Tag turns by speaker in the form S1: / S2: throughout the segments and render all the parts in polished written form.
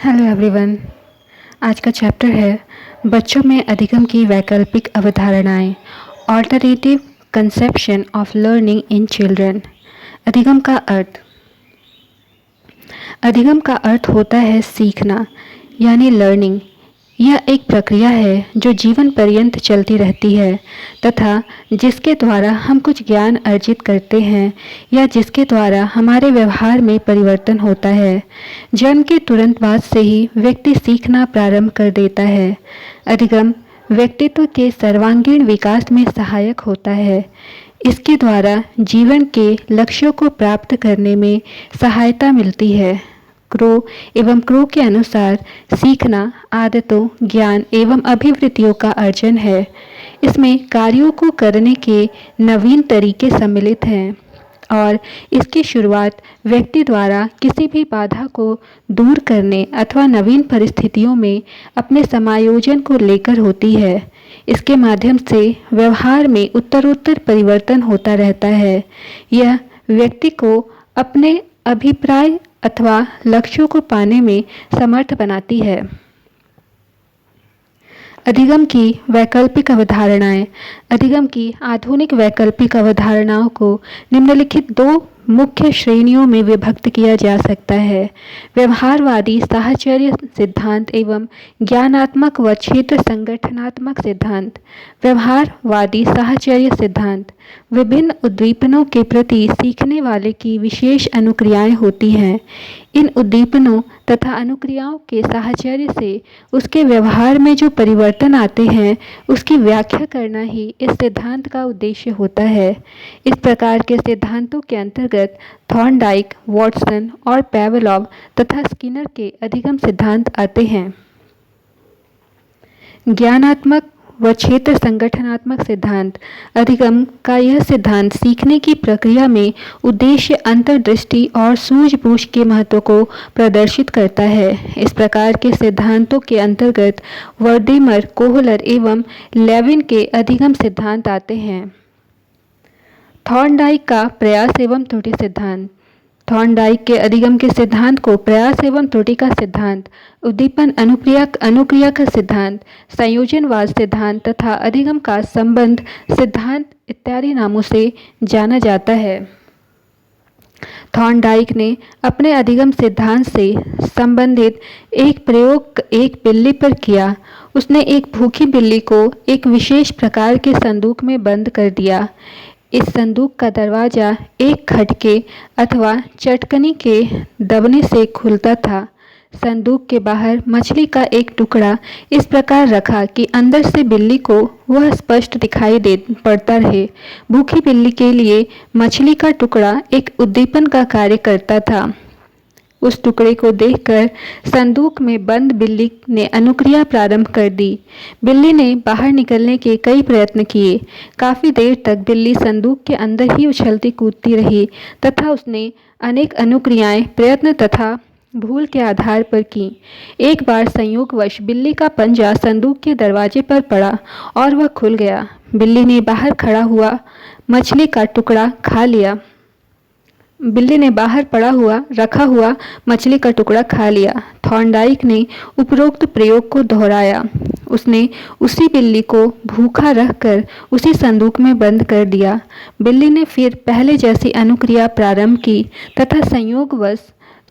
S1: Hello everyone. आज का chapter है बच्चों में अधिगम की वैकल्पिक अवधारणाएं, alternative conception of learning in children. अधिगम का अर्थ होता है सीखना, यानी लर्निंग। यह एक प्रक्रिया है जो जीवन पर्यंत चलती रहती है तथा जिसके द्वारा हम कुछ ज्ञान अर्जित करते हैं या जिसके द्वारा हमारे व्यवहार में परिवर्तन होता है। जन्म के तुरंत बाद से ही व्यक्ति सीखना प्रारंभ कर देता है। अधिगम व्यक्तित्व के सर्वांगीण विकास में सहायक होता है। इसके द्वारा जीवन के लक्ष्यों को प्राप्त करने में सहायता मिलती है। क्रो के अनुसार सीखना आदतों, ज्ञान एवं अभिवृत्तियों का अर्जन है। इसमें कार्यों को करने के नवीन तरीके सम्मिलित हैं और इसकी शुरुआत व्यक्ति द्वारा किसी भी बाधा को दूर करने अथवा नवीन परिस्थितियों में अपने समायोजन को लेकर होती है। इसके माध्यम से व्यवहार में उत्तरोत्तर परिवर्तन होता रहता है। यह व्यक्ति को अपने अभिप्राय अथवा लक्ष्यों को पाने में समर्थ बनाती है। अधिगम की वैकल्पिक अवधारणाएं। अधिगम की आधुनिक वैकल्पिक अवधारणाओं को निम्नलिखित दो मुख्य श्रेणियों में विभक्त किया जा सकता है: व्यवहारवादी साहचर्य सिद्धांत एवं ज्ञानात्मक व क्षेत्र संगठनात्मक सिद्धांत। व्यवहारवादी साहचर्य सिद्धांत: विभिन्न उद्दीपनों के प्रति सीखने वाले की विशेष अनुक्रियाएं होती हैं। इन उद्दीपनों तथा अनुक्रियाओं के साहचर्य से उसके व्यवहार में जो परिवर्तन आते हैं उसकी व्याख्या करना ही इस सिद्धांत का उद्देश्य होता है। इस प्रकार के सिद्धांतों के अंतर्गत थॉर्नडाइक, वॉटसन और पैवलॉव तथा स्किनर के अधिगम सिद्धांत आते हैं। ज्ञानात्मक व क्षेत्र संगठनात्मक सिद्धांत। अधिगम का यह सिद्धांत सीखने की प्रक्रिया में उद्देश्य, अंतर्दृष्टि और सूझबूझ के महत्व को प्रदर्शित करता है। इस प्रकार के सिद्धांतों के अंतर्गत वर्देमर, कोहलर एवं लेविन के अधिगम सिद्धांत आते हैं। थॉर्नडाइक का प्रयास एवं त्रुटि सिद्धांत। थॉर्नडाइक के अधिगम के सिद्धांत को प्रयास एवं त्रुटि का सिद्धांत, उद्दीपन अनुक्रिया का सिद्धांत, संयोजनवाद सिद्धांत तथा अधिगम का संबंध सिद्धांत इत्यादि नामों से जाना जाता है। थॉर्नडाइक ने अपने अधिगम सिद्धांत से संबंधित एक प्रयोग एक बिल्ली पर किया। उसने एक भूखी बिल्ली को एक विशेष प्रकार के संदूक में बंद कर दिया। इस संदूक का दरवाजा एक खटके अथवा चटकनी के दबने से खुलता था। संदूक के बाहर मछली का एक टुकड़ा इस प्रकार रखा कि अंदर से बिल्ली को वह स्पष्ट दिखाई दे पड़ता रहे। भूखी बिल्ली के लिए मछली का टुकड़ा एक उद्दीपन का कार्य करता था। उस टुकड़े को देखकर संदूक में बंद बिल्ली ने अनुक्रिया प्रारंभ कर दी। बिल्ली ने बाहर निकलने के कई प्रयत्न किए। काफ़ी देर तक बिल्ली संदूक के अंदर ही उछलती कूदती रही तथा उसने अनेक अनुक्रियाएं प्रयत्न तथा भूल के आधार पर की। एक बार संयोगवश बिल्ली का पंजा संदूक के दरवाजे पर पड़ा और वह खुल गया। बिल्ली ने बाहर खड़ा हुआ मछली का टुकड़ा खा लिया। बिल्ली ने बाहर पड़ा हुआ रखा हुआ मछली का टुकड़ा खा लिया। थॉर्नडाइक ने उपरोक्त प्रयोग को दोहराया। उसने उसी बिल्ली को भूखा रखकर उसी संदूक में बंद कर दिया। बिल्ली ने फिर पहले जैसी अनुक्रिया प्रारंभ की तथा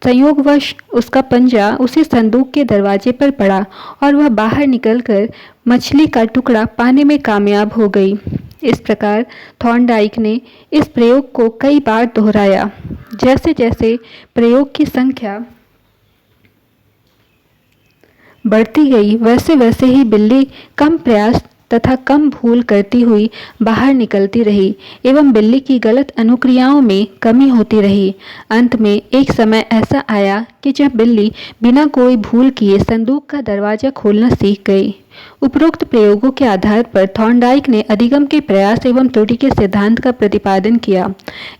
S1: संयोगवश उसका पंजा उसी संदूक के दरवाजे पर पड़ा और वह बाहर निकलकर मछली का टुकड़ा पाने में कामयाब हो गई। इस प्रकार थॉर्नडाइक ने इस प्रयोग को कई बार दोहराया। जैसे जैसे प्रयोग की संख्या बढ़ती गई वैसे वैसे ही बिल्ली कम प्रयास तथा कम भूल करती हुई बाहर निकलती रही एवं बिल्ली की गलत अनुक्रियाओं में कमी होती रही। अंत में एक समय ऐसा आया कि जब बिल्ली बिना कोई भूल किए संदूक का दरवाजा खोलना सीख गई। उपरोक्त प्रयोगों के आधार पर थॉर्नडाइक ने अधिगम के प्रयास एवं त्रुटि के सिद्धांत का प्रतिपादन किया।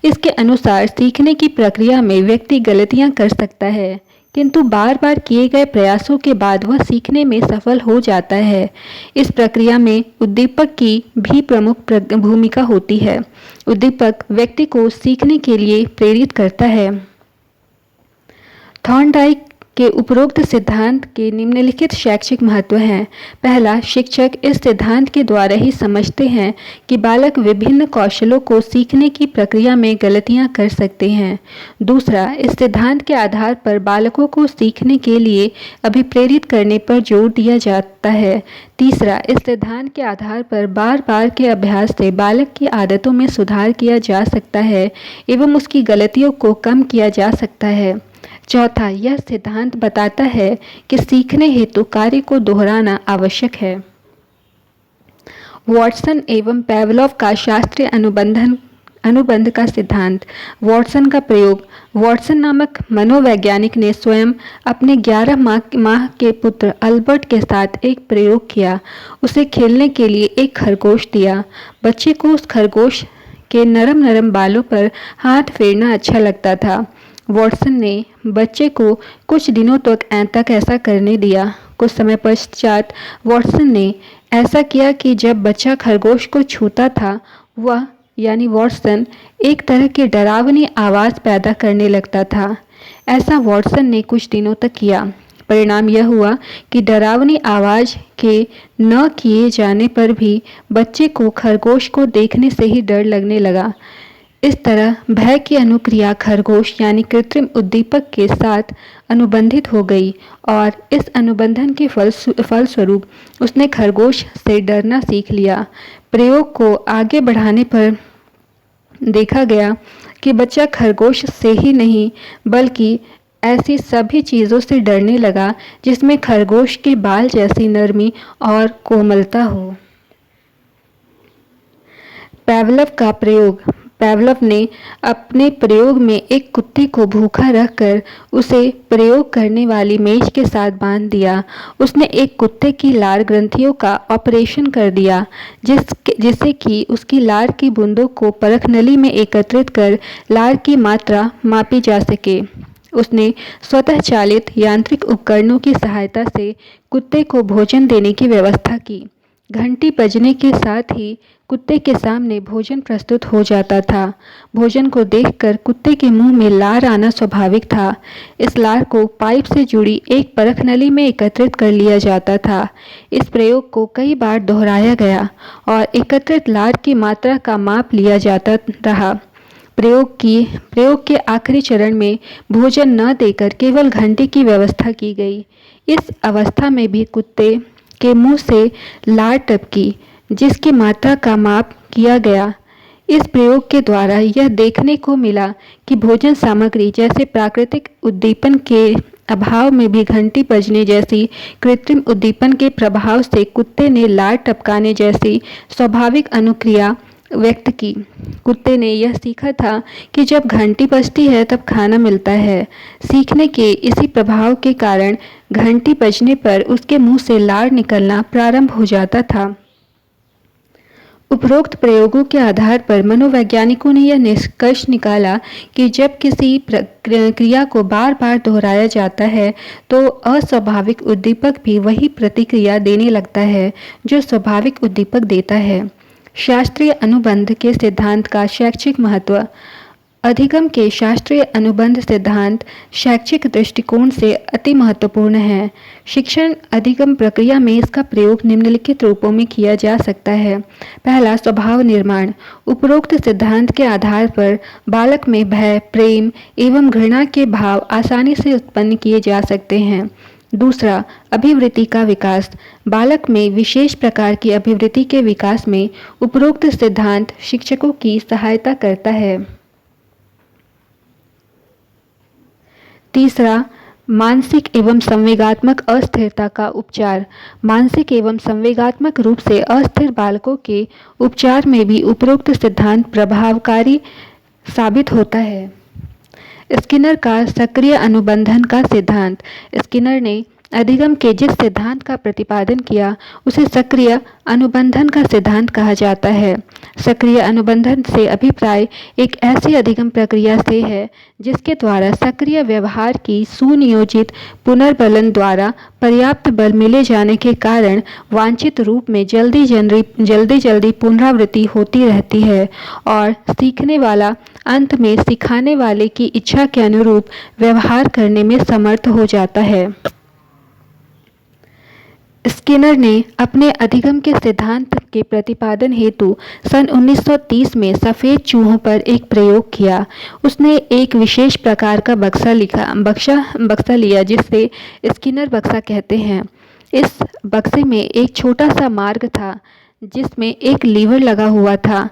S1: इसके अनुसार सीखने की प्रक्रिया में व्यक्ति गलतियां कर सकता है, किंतु बार बार किए गए प्रयासों के बाद वह सीखने में सफल हो जाता है। इस प्रक्रिया में उद्दीपक की भी प्रमुख भूमिका होती है। उद्दीपक व्यक्ति को सीखने के लिए प्रेरित करता है। थॉर्नडाइक के उपरोक्त सिद्धांत के निम्नलिखित शैक्षिक महत्व हैं। पहला, शिक्षक इस सिद्धांत के द्वारा ही समझते हैं कि बालक विभिन्न कौशलों को सीखने की प्रक्रिया में गलतियां कर सकते हैं। दूसरा, इस सिद्धांत के आधार पर बालकों को सीखने के लिए अभिप्रेरित करने पर जोर दिया जाता है। तीसरा, इस सिद्धांत के आधार पर बार बार के अभ्यास से बालक की आदतों में सुधार किया जा सकता है एवं उसकी गलतियों को कम किया जा सकता है। चौथा, यह सिद्धांत बताता है कि सीखने हेतु कार्य को दोहराना आवश्यक है। वॉटसन एवं पेवलोव का शास्त्रीय अनुबंध का सिद्धांत। वॉटसन का प्रयोग। वॉटसन नामक मनोवैज्ञानिक ने स्वयं अपने 11 माह के पुत्र अल्बर्ट के साथ एक प्रयोग किया। उसे खेलने के लिए एक खरगोश दिया। बच्चे को उस खरगोश के नरम नरम बालों पर हाथ फेरना अच्छा लगता था। वॉटसन ने बच्चे को कुछ दिनों तक ऐसा करने दिया। कुछ समय पश्चात वॉटसन ने ऐसा किया कि जब बच्चा खरगोश को छूता था, वह यानी वॉटसन एक तरह की डरावनी आवाज़ पैदा करने लगता था। ऐसा वॉटसन ने कुछ दिनों तक किया। परिणाम यह हुआ कि डरावनी आवाज़ के न किए जाने पर भी बच्चे को खरगोश को देखने से ही डर लगने लगा। इस तरह भय की अनुक्रिया खरगोश यानी कृत्रिम उद्दीपक के साथ अनुबंधित हो गई और इस अनुबंधन के फलस्वरूप उसने खरगोश से डरना सीख लिया। प्रयोग को आगे बढ़ाने पर देखा गया कि बच्चा खरगोश से ही नहीं बल्कि ऐसी सभी चीज़ों से डरने लगा जिसमें खरगोश के बाल जैसी नरमी और कोमलता हो। पेवलोव का प्रयोग। पेवलोव ने अपने प्रयोग में एक कुत्ते को भूखा रखकर उसे प्रयोग करने वाली मेज के साथ बांध दिया। उसने एक कुत्ते की लार ग्रंथियों का ऑपरेशन कर दिया जिससे कि उसकी लार की बूंदों को परख नली में एकत्रित कर लार की मात्रा मापी जा सके। उसने स्वतः चालित यांत्रिक उपकरणों की सहायता से कुत्ते को भोजन देने की व्यवस्था की। घंटी बजने के साथ ही कुत्ते के सामने भोजन प्रस्तुत हो जाता था। भोजन को देखकर कुत्ते के मुंह में लार आना स्वाभाविक था। इस लार को पाइप से जुड़ी एक परख नली में एकत्रित कर लिया जाता था। इस प्रयोग को कई बार दोहराया गया और एकत्रित लार की मात्रा का माप लिया जाता रहा। प्रयोग के आखिरी चरण में भोजन न देकर केवल घंटी की व्यवस्था की गई। इस अवस्था में भी कुत्ते के मुंह से लार टपकी जिसकी मात्रा का माप किया गया। इस प्रयोग के द्वारा यह देखने को मिला कि भोजन सामग्री जैसे प्राकृतिक उद्दीपन के अभाव में भी घंटी बजने जैसी कृत्रिम उद्दीपन के प्रभाव से कुत्ते ने लार टपकाने जैसी स्वाभाविक अनुक्रिया व्यक्त की। कुत्ते ने यह सीखा था कि जब घंटी बजती है तब खाना मिलता है। सीखने के इसी प्रभाव के कारण घंटी बजने पर उसके मुंह से लार निकलना प्रारंभ हो जाता था। उपरोक्त प्रयोगों के आधार पर मनोवैज्ञानिकों ने यह निष्कर्ष निकाला कि जब किसी क्रिया को बार बार दोहराया जाता है तो अस्वाभाविक उद्दीपक भी वही प्रतिक्रिया देने लगता है जो स्वाभाविक उद्दीपक देता है। शास्त्रीय अनुबंध के सिद्धांत का शैक्षिक महत्व। अधिगम के शास्त्रीय अनुबंध सिद्धांत शैक्षिक दृष्टिकोण से अति महत्वपूर्ण है। शिक्षण अधिगम प्रक्रिया में इसका प्रयोग निम्नलिखित रूपों में किया जा सकता है। पहला, स्वभाव निर्माण। उपरोक्त सिद्धांत के आधार पर बालक में भय, प्रेम एवं घृणा के भाव आसानी से उत्पन्न किए जा सकते हैं। दूसरा, अभिवृत्ति का विकास। बालक में विशेष प्रकार की अभिवृत्ति के विकास में उपरोक्त सिद्धांत शिक्षकों की सहायता करता है। तीसरा, मानसिक एवं संवेगात्मक अस्थिरता का उपचार। मानसिक एवं संवेगात्मक रूप से अस्थिर बालकों के उपचार में भी उपरोक्त सिद्धांत प्रभावकारी साबित होता है। स्किनर का सक्रिय अनुबंधन का सिद्धांत। स्किनर ने अधिगम के जिस सिद्धांत का प्रतिपादन किया उसे सक्रिय अनुबंधन का सिद्धांत कहा जाता है। सक्रिय अनुबंधन से अभिप्राय एक ऐसी अधिगम प्रक्रिया से है जिसके द्वारा सक्रिय व्यवहार की सुनियोजित पुनर्बलन द्वारा पर्याप्त बल मिले जाने के कारण वांछित रूप में जल्दी पुनरावृत्ति होती रहती है और सीखने वाला अंत में सिखाने वाले की इच्छा के अनुरूप व्यवहार करने में समर्थ हो जाता है। स्किनर ने अपने अधिगम के सिद्धांत के प्रतिपादन हेतु सन 1930 में सफ़ेद चूहों पर एक प्रयोग किया। उसने एक विशेष प्रकार का बक्सा लिया जिसे स्किनर बक्सा कहते हैं। इस बक्से में एक छोटा सा मार्ग था जिसमें एक लीवर लगा हुआ था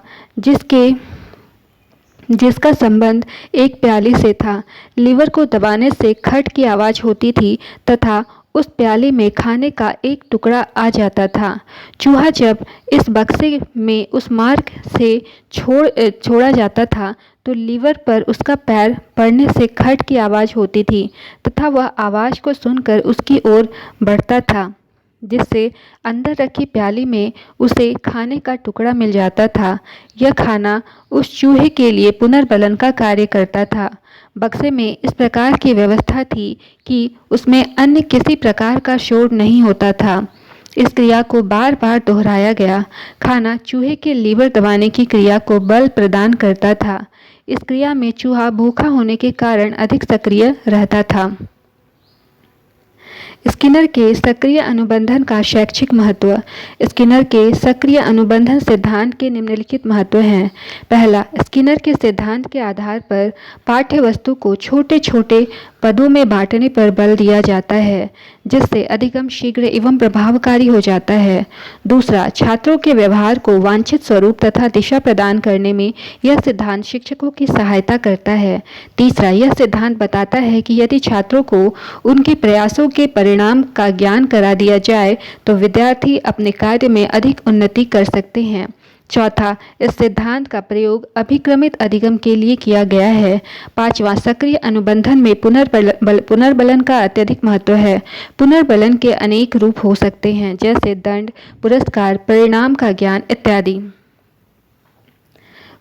S1: जिसका संबंध एक प्याली से था। लीवर को दबाने से खट की आवाज़ होती थी तथा उस प्याली में खाने का एक टुकड़ा आ जाता था। चूहा जब इस बक्से में उस मार्ग से छोड़ा जाता था तो लीवर पर उसका पैर पड़ने से खट की आवाज़ होती थी तथा वह आवाज़ को सुनकर उसकी ओर बढ़ता था, जिससे अंदर रखी प्याली में उसे खाने का टुकड़ा मिल जाता था। यह खाना उस चूहे के लिए पुनर्बलन का कार्य करता था। बक्से में इस प्रकार की व्यवस्था थी कि उसमें अन्य किसी प्रकार का शोर नहीं होता था। इस क्रिया को बार बार दोहराया गया। खाना चूहे के लीवर दबाने की क्रिया को बल प्रदान करता था। इस क्रिया में चूहा भूखा होने के कारण अधिक सक्रिय रहता था। स्किनर के सक्रिय अनुबंधन का शैक्षिक महत्व। स्किनर के सक्रिय अनुबंधन सिद्धांत के निम्नलिखित महत्व हैं। पहला, स्किनर के सिद्धांत के आधार पर पाठ्य वस्तु को छोटे छोटे पदों में बांटने पर बल दिया जाता है, जिससे अधिगम शीघ्र एवं प्रभावकारी हो जाता है। दूसरा, छात्रों के व्यवहार को वांछित स्वरूप तथा दिशा प्रदान करने में यह सिद्धांत शिक्षकों की सहायता करता है। तीसरा, यह सिद्धांत बताता है कि यदि छात्रों को उनके प्रयासों के परिणाम का ज्ञान करा दिया जाए तो विद्यार्थी अपने कार्य में अधिक उन्नति कर सकते हैं। चौथा, इस सिद्धांत का प्रयोग अभिक्रमित अधिगम के लिए किया गया है। पांचवा, सक्रिय अनुबंधन में पुनर्बलन का अत्यधिक महत्व है। पुनर्बलन के अनेक रूप हो सकते हैं, जैसे दंड, पुरस्कार, परिणाम का ज्ञान इत्यादि।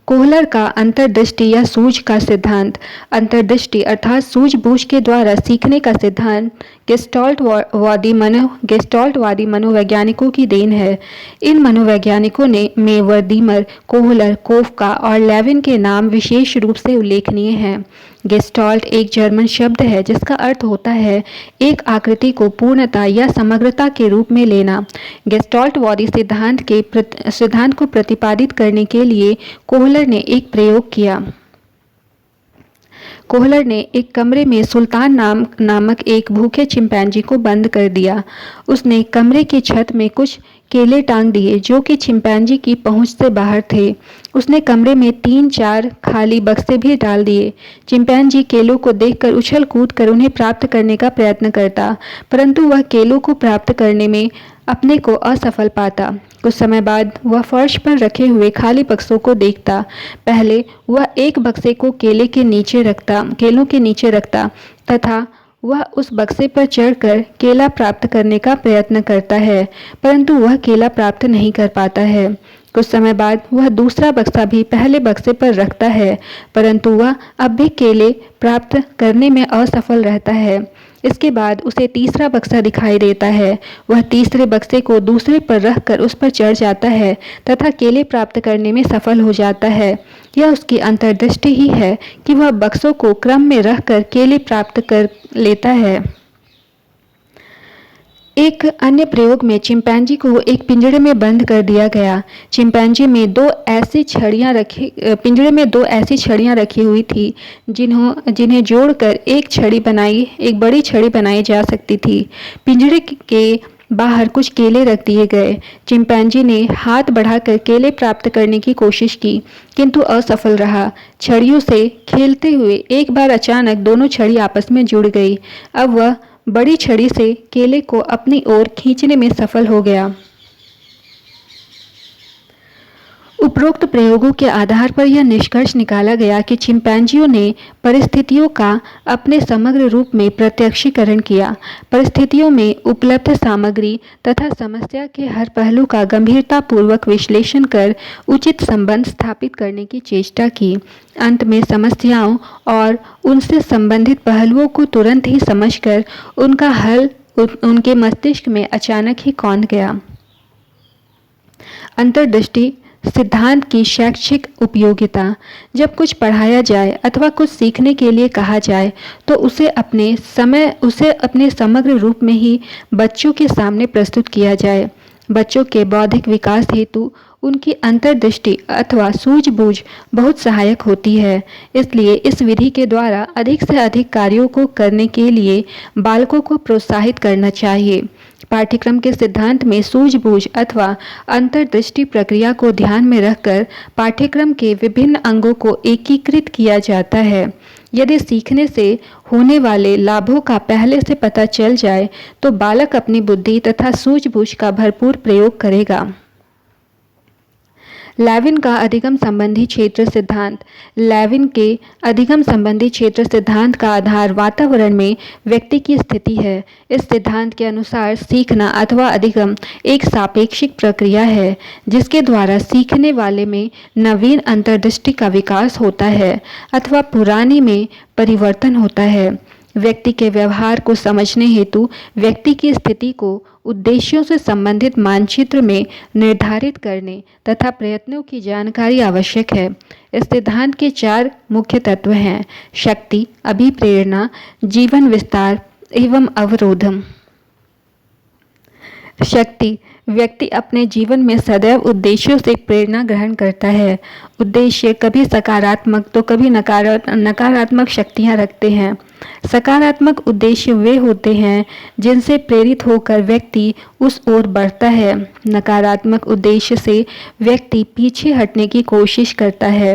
S1: कोहलर का अंतर्दृष्टि या सूझ का सिद्धांत। अंतर्दृष्टि अर्थात सूझबूझ के द्वारा सीखने का सिद्धांत गेस्टाल्टवादी मनोवैज्ञानिकों की देन है। इन मनोवैज्ञानिकों में वर्दीमर, कोहलर, कोफका और लेविन के नाम विशेष रूप से उल्लेखनीय हैं। गेस्टाल्ट एक जर्मन शब्द है जिसका अर्थ होता है एक आकृति को पूर्णता या समग्रता के रूप में लेना। गेस्टाल्टवादी सिद्धांत को प्रतिपादित करने के लिए कोहलर ने एक प्रयोग किया। कोहलर ने एक कमरे में सुल्तान नामक एक भूखे चिंपैंजी को बंद कर दिया। उसने कमरे की छत में कुछ केले टांग दिए जो कि चिंपैंजी की पहुंच से बाहर थे। उसने कमरे में 3-4 खाली बक्से भी डाल दिए। चिंपैंजी केलों को देखकर उछल कूद कर उन्हें प्राप्त करने का प्रयत्न करता, परंतु वह केलों को प्राप्त करने में अपने को असफल पाता। कुछ समय बाद वह फर्श पर रखे हुए खाली बक्सों को देखता। पहले वह एक बक्से को केलों के नीचे रखता तथा वह उस बक्से पर चढ़कर केला प्राप्त करने का प्रयत्न करता है, परंतु वह केला प्राप्त नहीं कर पाता है। कुछ समय बाद वह दूसरा बक्सा भी पहले बक्से पर रखता है, परंतु वह अब भी केले प्राप्त करने में असफल रहता है। इसके बाद उसे तीसरा बक्सा दिखाई देता है। वह तीसरे बक्से को दूसरे पर रखकर उस पर चढ़ जाता है तथा केले प्राप्त करने में सफल हो जाता है। यह उसकी अंतर्दृष्टि ही है कि वह बक्सों को क्रम में रखकर केले प्राप्त कर लेता है। एक अन्य प्रयोग में चिंपैंजी को एक पिंजरे में बंद कर दिया गया। पिंजरे में दो ऐसी छड़ियां रखी हुई थी जिन्हें जोड़कर एक बड़ी छड़ी बनाई जा सकती थी। पिंजरे के बाहर कुछ केले रख दिए गए। चिंपैंजी ने हाथ बढ़ाकर केले प्राप्त करने की कोशिश की, किंतु असफल रहा। छड़ियों से खेलते हुए एक बार अचानक दोनों छड़ी आपस में जुड़ गई। अब वह बड़ी छड़ी से केले को अपनी ओर खींचने में सफल हो गया। उपरोक्त प्रयोगों के आधार पर यह निष्कर्ष निकाला गया कि चिंपैंजियों ने परिस्थितियों का अपने समग्र रूप में प्रत्यक्षीकरण किया, परिस्थितियों में उपलब्ध सामग्री तथा समस्या के हर पहलू का गंभीरतापूर्वक विश्लेषण कर उचित संबंध स्थापित करने की चेष्टा की। अंत में समस्याओं और उनसे संबंधित पहलुओं को तुरंत ही समझकर उनका हल उनके मस्तिष्क में अचानक ही कौंध गया। अंतर्दृष्टि सिद्धांत की शैक्षिक उपयोगिता। जब कुछ पढ़ाया जाए अथवा कुछ सीखने के लिए कहा जाए तो उसे अपने समग्र रूप में ही बच्चों के सामने प्रस्तुत किया जाए। बच्चों के बौद्धिक विकास हेतु उनकी अंतर्दृष्टि अथवा सूझबूझ बहुत सहायक होती है। इसलिए इस विधि के द्वारा अधिक से अधिक कार्यों को करने के लिए बालकों को प्रोत्साहित करना चाहिए। पाठ्यक्रम के सिद्धांत में सूझबूझ अथवा अंतर्दृष्टि प्रक्रिया को ध्यान में रखकर पाठ्यक्रम के विभिन्न अंगों को एकीकृत किया जाता है। यदि सीखने से होने वाले लाभों का पहले से पता चल जाए तो बालक अपनी बुद्धि तथा सूझबूझ का भरपूर प्रयोग करेगा। लेविन का अधिगम संबंधी क्षेत्र सिद्धांत। लेविन के अधिगम संबंधी क्षेत्र सिद्धांत का आधार वातावरण में व्यक्ति की स्थिति है। इस सिद्धांत के अनुसार सीखना अथवा अधिगम एक सापेक्षिक प्रक्रिया है जिसके द्वारा सीखने वाले में नवीन अंतर्दृष्टि का विकास होता है अथवा पुरानी में परिवर्तन होता है। व्यक्ति के व्यवहार को समझने हेतु व्यक्ति की स्थिति को उद्देश्यों से संबंधित मानचित्र में निर्धारित करने तथा प्रयत्नों की जानकारी आवश्यक है। इस सिद्धांत के 4 मुख्य तत्व हैं: शक्ति, अभिप्रेरणा, जीवन विस्तार एवं अवरोधम। शक्ति। व्यक्ति अपने जीवन में सदैव उद्देश्यों से प्रेरणा ग्रहण करता है। उद्देश्य कभी सकारात्मक तो कभी नकारात्मक शक्तियाँ रखते हैं। सकारात्मक उद्देश्य वे होते हैं जिनसे प्रेरित होकर व्यक्ति उस ओर बढ़ता है। नकारात्मक उद्देश्य से व्यक्ति पीछे हटने की कोशिश करता है।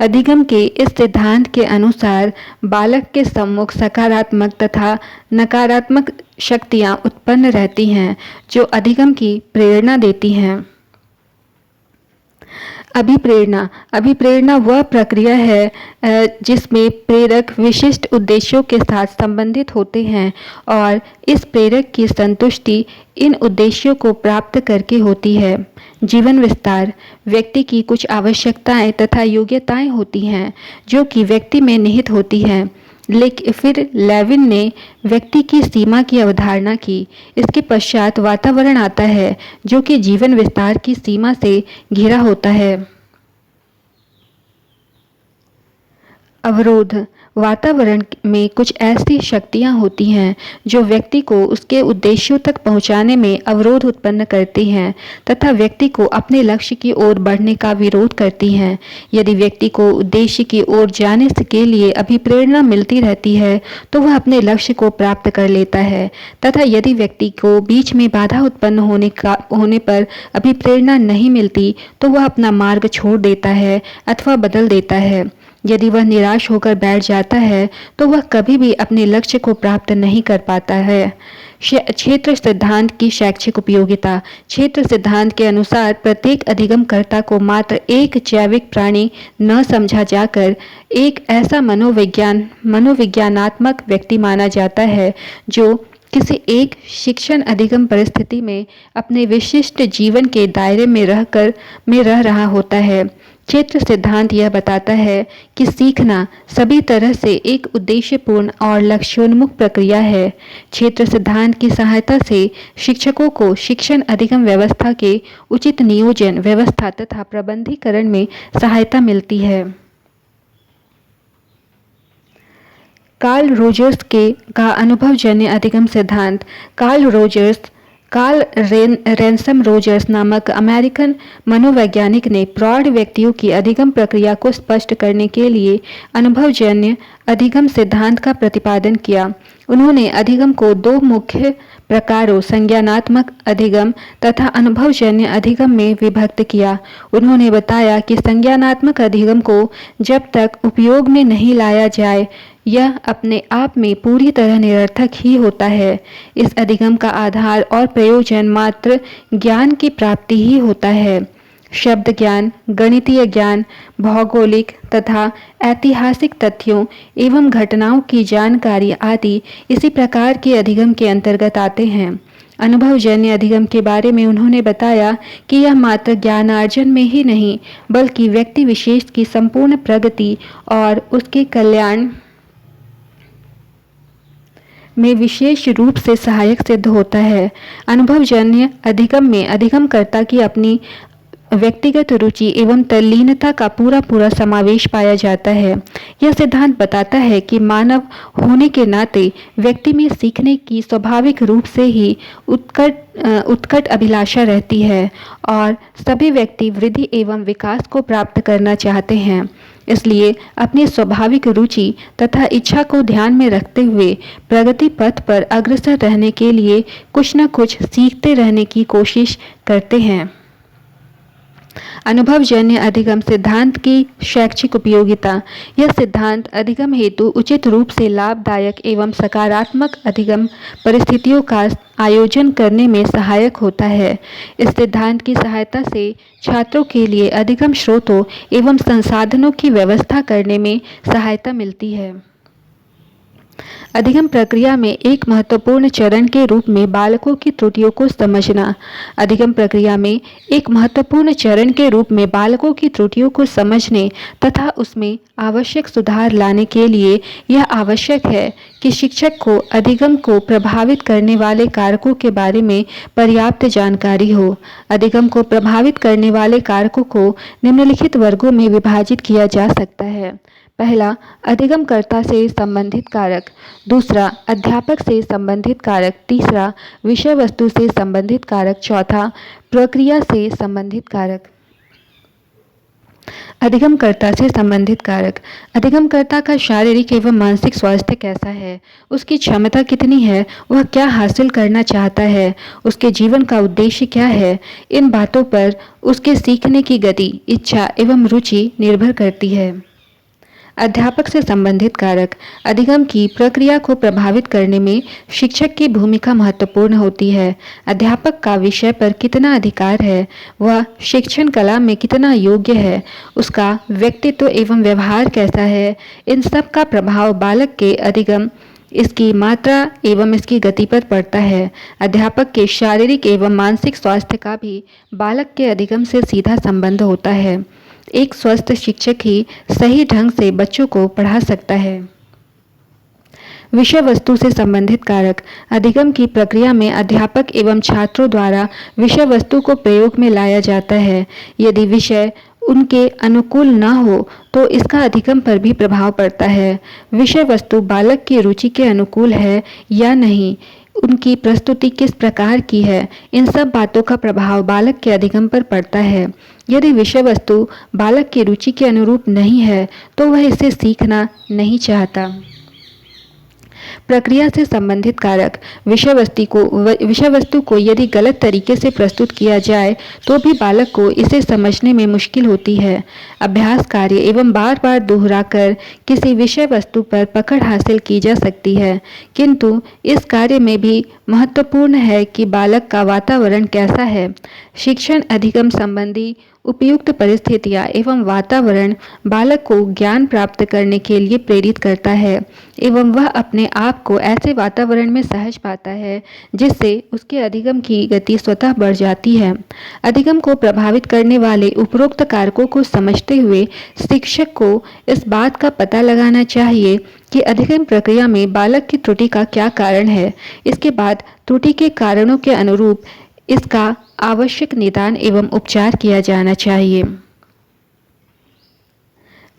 S1: अधिगम के इस सिद्धांत के अनुसार बालक के सम्मुख सकारात्मक तथा नकारात्मक शक्तियाँ उत्पन्न रहती हैं जो अधिगम की प्रेरणा देती हैं। अभिप्रेरणा। अभिप्रेरणा वह प्रक्रिया है जिसमें प्रेरक विशिष्ट उद्देश्यों के साथ संबंधित होते हैं और इस प्रेरक की संतुष्टि इन उद्देश्यों को प्राप्त करके होती है। जीवन विस्तार। व्यक्ति की कुछ आवश्यकताएं तथा योग्यताएं होती हैं जो कि व्यक्ति में निहित होती हैं, लेकिन फिर लेविन ने व्यक्ति की सीमा की अवधारणा की। इसके पश्चात वातावरण आता है जो कि जीवन विस्तार की सीमा से घिरा होता है। अवरोध। वातावरण में कुछ ऐसी शक्तियाँ होती हैं जो व्यक्ति को उसके उद्देश्यों तक पहुँचाने में अवरोध उत्पन्न करती हैं तथा व्यक्ति को अपने लक्ष्य की ओर बढ़ने का विरोध करती हैं। यदि व्यक्ति को उद्देश्य की ओर जाने के लिए अभिप्रेरणा मिलती रहती है तो वह अपने लक्ष्य को प्राप्त कर लेता है, तथा यदि व्यक्ति को बीच में बाधा उत्पन्न होने पर अभिप्रेरणा नहीं मिलती तो वह अपना मार्ग छोड़ देता है अथवा बदल देता है। यदि वह निराश होकर बैठ जाता है तो वह कभी भी अपने लक्ष्य को प्राप्त नहीं कर पाता है। क्षेत्र सिद्धांत की शैक्षिक उपयोगिता। क्षेत्र सिद्धांत के अनुसार प्रत्येक अधिगमकर्ता को मात्र एक जैविक प्राणी न समझा जाकर एक ऐसा मनोविज्ञानात्मक व्यक्ति माना जाता है जो किसी एक शिक्षण अधिगम परिस्थिति में अपने विशिष्ट जीवन के दायरे में रह रहा होता है। क्षेत्र सिद्धांत यह बताता है कि सीखना सभी तरह से एक उद्देश्यपूर्ण और लक्ष्योन्मुख प्रक्रिया है। क्षेत्र सिद्धांत की सहायता से शिक्षकों को शिक्षण अधिगम व्यवस्था के उचित नियोजन, व्यवस्था तथा प्रबंधीकरण में सहायता मिलती है। कार्ल रोजर्स का अनुभवजन्य अधिगम सिद्धांत। कार्ल रैनसम रोजर्स नामक अमेरिकन मनोवैज्ञानिक ने प्रौढ़ व्यक्तियों की अधिगम प्रक्रिया को स्पष्ट करने के लिए अनुभवजन्य अधिगम सिद्धांत का प्रतिपादन किया। उन्होंने अधिगम को 2 मुख्य प्रकारों, संज्ञानात्मक अधिगम तथा अनुभवजन्य अधिगम में विभक्त किया। उन्होंने बताया कि संज्ञानात्मक अधिगम को जब तक उपयोग में नहीं लाया जाए यह अपने आप में पूरी तरह निरर्थक ही होता है। इस अधिगम का आधार और प्रयोजन मात्र ज्ञान की प्राप्ति ही होता है। शब्द ज्ञान, गणितीय ज्ञान, भौगोलिक तथा ऐतिहासिक तथ्यों एवं घटनाओं की जानकारी आदि इसी प्रकार के अधिगम के अंतर्गत आते हैं। अनुभवजन्य अधिगम के बारे में उन्होंने बताया कि यह मात्र ज्ञानार्जन में ही नहीं बल्कि व्यक्ति विशेष की संपूर्ण प्रगति और उसके कल्याण में विशेष रूप से सहायक सिद्ध होता है। अनुभवजन्य अधिगम में अधिगमकर्ता की अपनी व्यक्तिगत रुचि एवं तल्लीनता का पूरा समावेश पाया जाता है। यह सिद्धांत बताता है कि मानव होने के नाते व्यक्ति में सीखने की स्वाभाविक रूप से ही उत्कट अभिलाषा रहती है और सभी व्यक्ति वृद्धि एवं विकास को प्राप्त करना चाहते हैं। इसलिए अपनी स्वाभाविक रुचि तथा इच्छा को ध्यान में रखते हुए प्रगति पथ पर अग्रसर रहने के लिए कुछ न कुछ सीखते रहने की कोशिश करते हैं। अनुभवजन्य अधिगम सिद्धांत की शैक्षिक उपयोगिता। यह सिद्धांत अधिगम हेतु उचित रूप से लाभदायक एवं सकारात्मक अधिगम परिस्थितियों का आयोजन करने में सहायक होता है। इस सिद्धांत की सहायता से छात्रों के लिए अधिगम स्रोतों एवं संसाधनों की व्यवस्था करने में सहायता मिलती है। अधिगम प्रक्रिया में एक महत्वपूर्ण चरण के रूप में बालकों की त्रुटियों को समझना। अधिगम प्रक्रिया में एक महत्वपूर्ण चरण के रूप में बालकों की त्रुटियों को समझने तथा उसमें आवश्यक सुधार लाने के लिए यह आवश्यक है कि शिक्षक को अधिगम को प्रभावित करने वाले कारकों के बारे में पर्याप्त जानकारी हो। अधिगम को प्रभावित करने वाले कारकों को निम्नलिखित वर्गों में विभाजित किया जा सकता है। पहला, अधिगमकर्ता से संबंधित कारक। दूसरा, अध्यापक से संबंधित कारक। तीसरा, विषय वस्तु से संबंधित कारक। चौथा, प्रक्रिया से संबंधित कारक। अधिगमकर्ता से संबंधित कारक। अधिगमकर्ता का शारीरिक एवं मानसिक स्वास्थ्य कैसा है, उसकी क्षमता कितनी है, वह क्या हासिल करना चाहता है, उसके जीवन का उद्देश्य क्या है, इन बातों पर उसके सीखने की गति, इच्छा एवं रुचि निर्भर करती है। अध्यापक से संबंधित कारक। अधिगम की प्रक्रिया को प्रभावित करने में शिक्षक की भूमिका महत्वपूर्ण होती है। अध्यापक का विषय पर कितना अधिकार है, वह शिक्षण कला में कितना योग्य है, उसका व्यक्तित्व एवं व्यवहार कैसा है, इन सब का प्रभाव बालक के अधिगम, इसकी मात्रा एवं इसकी गति पर पड़ता है। अध्यापक के शारीरिक एवं मानसिक स्वास्थ्य का भी बालक के अधिगम से सीधा संबंध होता है। एक स्वस्थ शिक्षक ही सही ढंग से बच्चों को पढ़ा सकता है। विषय वस्तु से संबंधित कारक। अधिगम की प्रक्रिया में अध्यापक एवं छात्रों द्वारा विषय वस्तु को प्रयोग में लाया जाता है। यदि विषय उनके अनुकूल न हो तो इसका अधिगम पर भी प्रभाव पड़ता है। विषय वस्तु बालक की रुचि के अनुकूल है या नहीं, उनकी प्रस्तुति किस प्रकार की है, इन सब बातों का प्रभाव बालक के अधिगम पर पड़ता है। यदि विषय वस्तु बालक की रुचि के अनुरूप नहीं है तो वह इसे सीखना नहीं चाहता। प्रक्रिया से संबंधित कारक। विषय वस्तु को यदि गलत तरीके से प्रस्तुत किया जाए तो भी बालक को इसे समझने में मुश्किल होती है। अभ्यास कार्य एवं बार बार दोहराकर किसी विषय वस्तु पर पकड़ हासिल की जा सकती है, किंतु इस कार्य में भी महत्वपूर्ण है कि बालक का वातावरण कैसा है। शिक्षण अधिगम संबंधी उपयुक्त परिस्थितियाँ एवं वातावरण बालक को ज्ञान प्राप्त करने के लिए प्रेरित करता है एवं वह अपने आप को ऐसे वातावरण में सहज पाता है जिससे उसके अधिगम की गति स्वतः बढ़ जाती है। अधिगम को प्रभावित करने वाले उपरोक्त कारकों को समझते हुए शिक्षक को इस बात का पता लगाना चाहिए कि अधिगम प्रक्रिया में बालक की त्रुटि का क्या कारण है। इसके बाद त्रुटि के कारणों के अनुरूप इसका आवश्यक निदान एवं उपचार किया जाना चाहिए।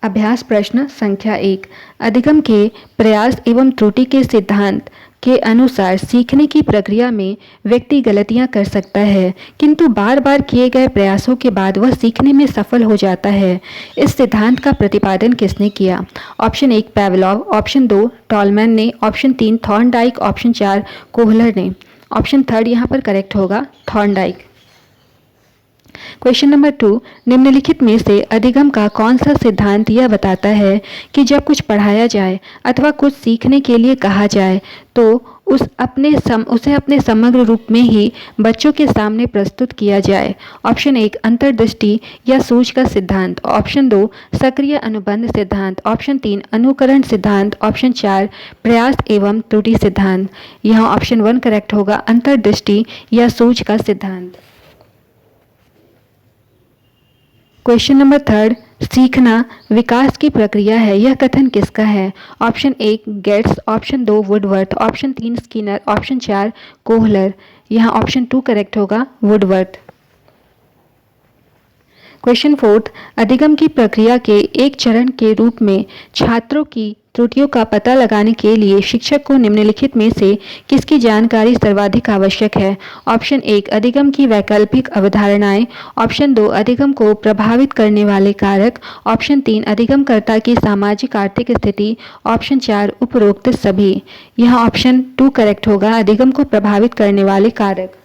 S1: अभ्यास प्रश्न संख्या 1। अधिगम के प्रयास एवं त्रुटि के सिद्धांत के अनुसार सीखने की प्रक्रिया में व्यक्ति गलतियां कर सकता है, किंतु बार बार किए गए प्रयासों के बाद वह सीखने में सफल हो जाता है। इस सिद्धांत का प्रतिपादन किसने किया? ऑप्शन 1 पैवलोव, ऑप्शन 2 टॉलमैन ने, ऑप्शन 3 थॉर्नडाइक, ऑप्शन 4 कोहलर ने। ऑप्शन 3 यहाँ पर करेक्ट होगा, थॉर्नडाइक। क्वेश्चन नंबर 2, निम्नलिखित में से अधिगम का कौन सा सिद्धांत यह बताता है कि जब कुछ पढ़ाया जाए अथवा कुछ सीखने के लिए कहा जाए तो उसे अपने समग्र रूप में ही बच्चों के सामने प्रस्तुत किया जाए। ऑप्शन 1 अंतर्दृष्टि या सूझ का सिद्धांत, ऑप्शन 2 सक्रिय अनुबंध सिद्धांत, ऑप्शन 3 अनुकरण सिद्धांत, ऑप्शन 4 प्रयास एवं त्रुटि सिद्धांत। यहाँ ऑप्शन 1 करेक्ट होगा, अंतर्दृष्टि या सूझ का सिद्धांत। क्वेश्चन नंबर 3, सीखना विकास की प्रक्रिया है, यह कथन किसका है? Option 1 Gates, option 2 Woodworth, option 3 Skinner, option 4 Kohler. यहाँ ऑप्शन 2 करेक्ट होगा, वुडवर्थ। क्वेश्चन 4, अधिगम की प्रक्रिया के एक चरण के रूप में छात्रों की त्रुटियों का पता लगाने के लिए शिक्षक को निम्नलिखित में से किसकी जानकारी सर्वाधिक आवश्यक है? ऑप्शन 1 अधिगम की वैकल्पिक अवधारणाएं, ऑप्शन 2 अधिगम को प्रभावित करने वाले कारक, ऑप्शन 3 अधिगमकर्ता की सामाजिक आर्थिक स्थिति, ऑप्शन 4 उपरोक्त सभी। यह ऑप्शन 2 करेक्ट होगा, अधिगम को प्रभावित करने वाले कारक।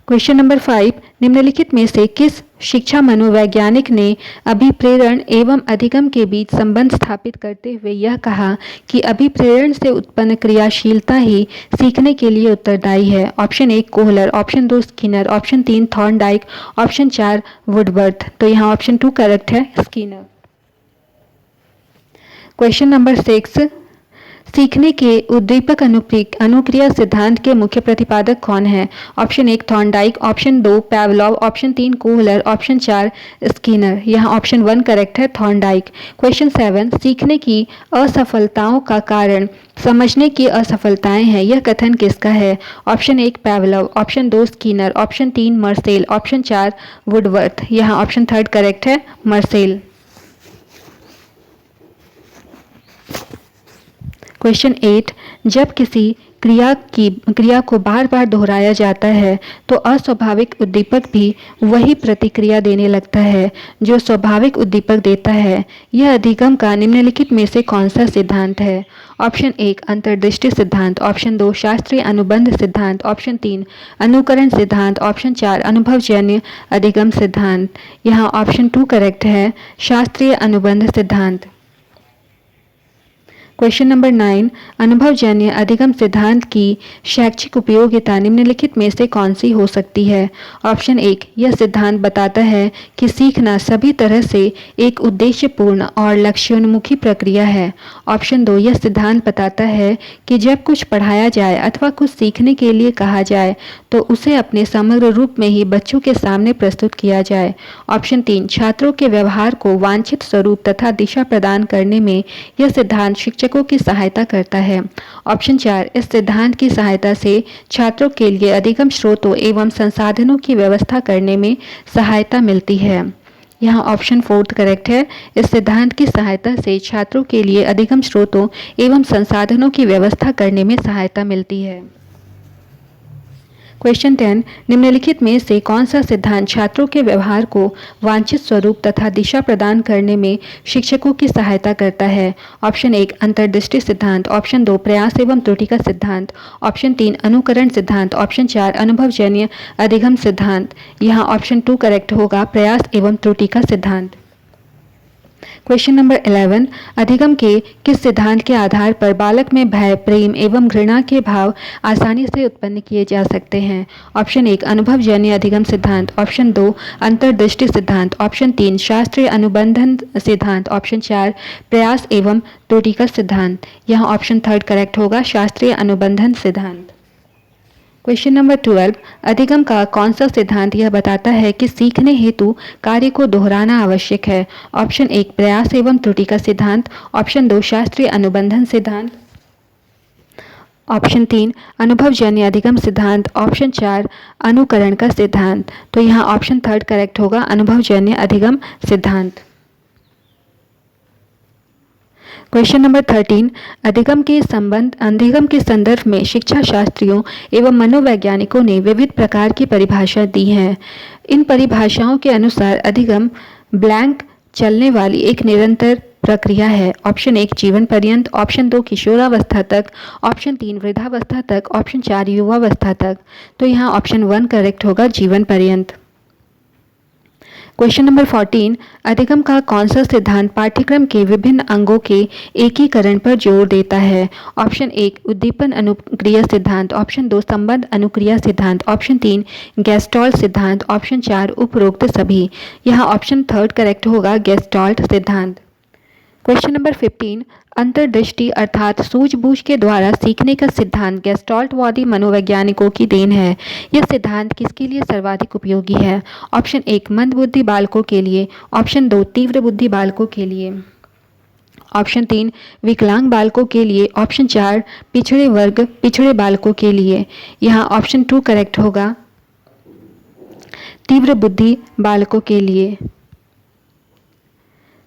S1: क्वेश्चन नंबर 5, निम्नलिखित में से किस शिक्षा मनोवैज्ञानिक ने अभिप्रेरण एवं अधिगम के बीच संबंध स्थापित करते हुए यह कहा कि अभिप्रेरण से उत्पन्न क्रियाशीलता ही सीखने के लिए उत्तरदायी है? Option 1 Kohler, option 2 Skinner, option 3 Thorndike, option 4 Woodworth. तो यहाँ ऑप्शन 2 करेक्ट है, स्किनर। क्वेश्चन नंबर 6, सीखने के उद्दीपक अनुक्रिया सिद्धांत के मुख्य प्रतिपादक कौन है? Option 1 Thorndike, option 2 Pavlov, option 3 Kohler, option 4 Skinner. यहाँ ऑप्शन 1 करेक्ट है, थॉर्नडाइक। क्वेश्चन 7, सीखने की असफलताओं का कारण समझने की असफलताएं हैं, यह कथन किसका है? Option 1 Pavlov, option 2 Skinner, option 3 Mursell, option 4 Woodworth. यहाँ ऑप्शन 3 करेक्ट है, मर्सेल। क्वेश्चन 8, जब किसी क्रिया को बार बार दोहराया जाता है तो अस्वाभाविक उद्दीपक भी वही प्रतिक्रिया देने लगता है जो स्वाभाविक उद्दीपक देता है। यह अधिगम का निम्नलिखित में से कौन सा सिद्धांत है? ऑप्शन 1 अंतर्दृष्टि सिद्धांत, ऑप्शन 2 शास्त्रीय अनुबंध सिद्धांत, ऑप्शन 3 अनुकरण सिद्धांत, ऑप्शन 4 अनुभवजन्य अधिगम सिद्धांत। यहाँ ऑप्शन 2 करेक्ट है, शास्त्रीय अनुबंध सिद्धांत। क्वेश्चन नंबर 9, अनुभवजन्य अधिगम सिद्धांत की शैक्षिक उपयोगिता निम्नलिखित में से कौन सी हो सकती है? ऑप्शन 1 यह सिद्धांत बताता है कि सीखना सभी तरह से एक उद्देश्यपूर्ण और लक्ष्योन्मुखी प्रक्रिया है। ऑप्शन 2 यह सिद्धांत बताता है कि जब कुछ पढ़ाया जाए अथवा कुछ सीखने के लिए कहा जाए तो उसे अपने समग्र रूप में ही बच्चों के सामने प्रस्तुत किया जाए। ऑप्शन 3 छात्रों के व्यवहार को वांछित स्वरूप तथा दिशा प्रदान करने में यह सिद्धांत शिक्षकों की सहायता करता है। ऑप्शन 4 इस सिद्धांत की सहायता से छात्रों के लिए अधिगम स्रोतों एवं संसाधनों की व्यवस्था करने में सहायता मिलती है। यहाँ ऑप्शन 4 करेक्ट है, इस सिद्धांत की सहायता से छात्रों के लिए अधिगम स्रोतों एवं संसाधनों की व्यवस्था करने में सहायता मिलती है। क्वेश्चन 10, निम्नलिखित में से कौन सा सिद्धांत छात्रों के व्यवहार को वांछित स्वरूप तथा दिशा प्रदान करने में शिक्षकों की सहायता करता है? ऑप्शन 1 अंतर्दृष्टि सिद्धांत, ऑप्शन 2 प्रयास एवं त्रुटि का सिद्धांत, ऑप्शन 3 अनुकरण सिद्धांत, ऑप्शन 4 अनुभवजन्य अधिगम सिद्धांत। यहाँ ऑप्शन 2 करेक्ट होगा, प्रयास एवं त्रुटि का सिद्धांत। क्वेश्चन नंबर 11, अधिगम के किस सिद्धांत के आधार पर बालक में भय, प्रेम एवं घृणा के भाव आसानी से उत्पन्न किए जा सकते हैं? ऑप्शन 1 अनुभवजन्य अधिगम सिद्धांत, ऑप्शन 2 अंतर्दृष्टि सिद्धांत, ऑप्शन 3 शास्त्रीय अनुबंधन सिद्धांत, ऑप्शन 4 प्रयास एवं त्रुटि का सिद्धांत। यहाँ ऑप्शन 3 करेक्ट होगा, शास्त्रीय अनुबंधन सिद्धांत। क्वेश्चन नंबर 12, अधिगम का कौन सा सिद्धांत यह बताता है कि सीखने हेतु कार्य को दोहराना आवश्यक है? ऑप्शन 1 प्रयास एवं त्रुटि का सिद्धांत, ऑप्शन 2 शास्त्रीय अनुबंधन सिद्धांत, ऑप्शन 3 अनुभवजन्य अधिगम सिद्धांत, ऑप्शन 4 अनुकरण का सिद्धांत। तो यहाँ ऑप्शन 3 करेक्ट होगा, अनुभवजन्य अधिगम सिद्धांत। क्वेश्चन नंबर 13, अधिगम के संदर्भ में शिक्षा शास्त्रियों एवं मनोवैज्ञानिकों ने विविध प्रकार की परिभाषा दी है। इन परिभाषाओं के अनुसार अधिगम ब्लैंक चलने वाली एक निरंतर प्रक्रिया है। ऑप्शन 1 जीवन पर्यंत, ऑप्शन 2 किशोरावस्था तक, ऑप्शन 3 वृद्धावस्था तक, ऑप्शन 4 युवावस्था तक। तो यहाँ ऑप्शन 1 करेक्ट होगा, जीवन पर्यंत। क्वेश्चन नंबर 14, अधिगम का कौन सा सिद्धांत पाठ्यक्रम के विभिन्न अंगों के एकीकरण पर जोर देता है? ऑप्शन 1 उद्दीपन अनुक्रिया सिद्धांत, ऑप्शन 2 संबंध अनुक्रिया सिद्धांत, ऑप्शन 3 गेस्टॉल्ट सिद्धांत, ऑप्शन 4 उपरोक्त सभी। यहाँ ऑप्शन थर्ड करेक्ट होगा, गेस्टॉल्ट सिद्धांत। क्वेश्चन नंबर 15, अंतर्दृष्टि अर्थात सूझबूझ के द्वारा सीखने का सिद्धांत गेस्टाल्टवादी मनोवैज्ञानिकों की देन है। यह सिद्धांत किसके लिए सर्वाधिक उपयोगी है? ऑप्शन 1 मंदबुद्धि बालकों के लिए, ऑप्शन 2 तीव्र बुद्धि बालकों के लिए, ऑप्शन 3 विकलांग बालकों के लिए, ऑप्शन 4 पिछड़े वर्ग पिछड़े बालकों के लिए। यहाँ ऑप्शन 2 करेक्ट होगा, तीव्र बुद्धि बालकों के लिए।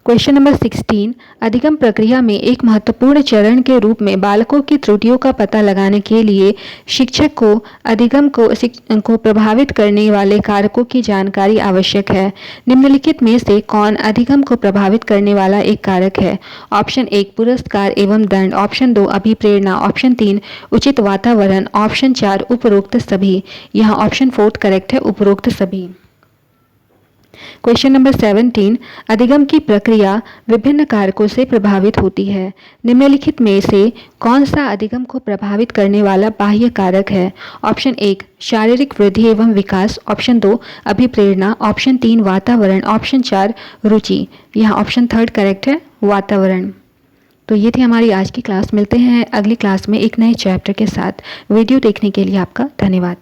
S1: क्वेश्चन नंबर 16, अधिगम प्रक्रिया में एक महत्वपूर्ण चरण के रूप में बालकों की त्रुटियों का पता लगाने के लिए शिक्षक को अधिगम को प्रभावित करने वाले कारकों की जानकारी आवश्यक है। निम्नलिखित में से कौन अधिगम को प्रभावित करने वाला एक कारक है? ऑप्शन 1 पुरस्कार एवं दंड, ऑप्शन 2 अभिप्रेरणा, ऑप्शन 3 उचित वातावरण, ऑप्शन 4 उपरोक्त सभी। यहाँ ऑप्शन 4 करेक्ट है, उपरोक्त सभी। क्वेश्चन नंबर 17, अधिगम की प्रक्रिया विभिन्न कारकों से प्रभावित होती है। निम्नलिखित में से कौन सा अधिगम को प्रभावित करने वाला बाह्य कारक है? ऑप्शन 1 शारीरिक वृद्धि एवं विकास, ऑप्शन 2 अभिप्रेरणा, ऑप्शन 3 वातावरण, ऑप्शन 4 रुचि। यहाँ ऑप्शन थर्ड करेक्ट है, वातावरण। तो ये थी हमारी आज की क्लास। मिलते हैं अगली क्लास में एक नए चैप्टर के साथ। वीडियो देखने के लिए आपका धन्यवाद।